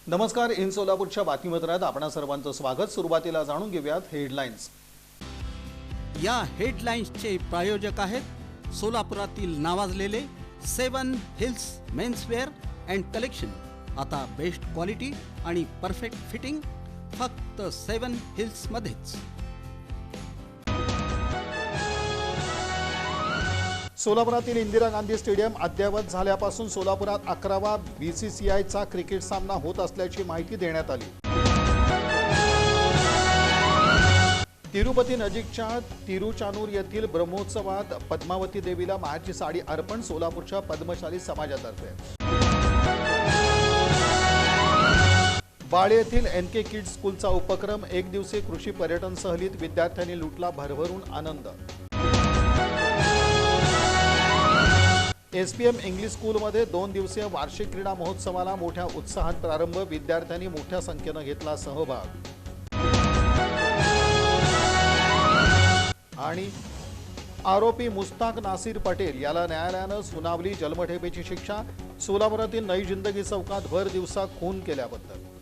नमस्कार. इन सोलापूरच्या बातमीपत्रात आपणा सर्वांचं स्वागत. सुरुवातीला जाणून घेऊयात हेडलाईन्स. या हेडलाईन्सचे प्रायोजक आहेत सोलापुरातील नावाजलेले 7 हिल्स मेन्सवेअर अँड कलेक्शन. आता बेस्ट क्वालिटी आणि परफेक्ट फिटिंग फक्त 7 हिल्स मध्येच. सोलापुरातील इंदिरा गांधी स्टेडियम अद्ययावत झाल्यापासून सोलापुरात 11वा BCCIचा क्रिकेट सामना होत असल्याची माहिती देण्यात आली. तिरुपती नजीकच्या तिरुचानूर येथील ब्रह्मोत्सवात पद्मावती देवीला महाची साडी अर्पण सोलापूरच्या पद्मशाली समाजातर्फे. बाळे येथील NK किड्स स्कूलचा उपक्रम. एक दिवसीय कृषी पर्यटन सहलीत विद्यार्थ्यांनी लुटला भरभरून आनंद. SPM इंग्लिश स्कूलमध्ये 2 दिवसीय वार्षिक क्रीडा महोत्सवाला मोठ्या उत्साहात प्रारंभ. विद्यार्थ्यांनी मोठ्या संख्येने घेतला सहभाग. आणि आरोपी मुस्ताक नासिर पटेल याला न्यायालयानं सुनावली जन्मठेपेची शिक्षा. सोलापुरातील नई जिंदगी चौकात भर दिवसा खून केल्याबद्दल.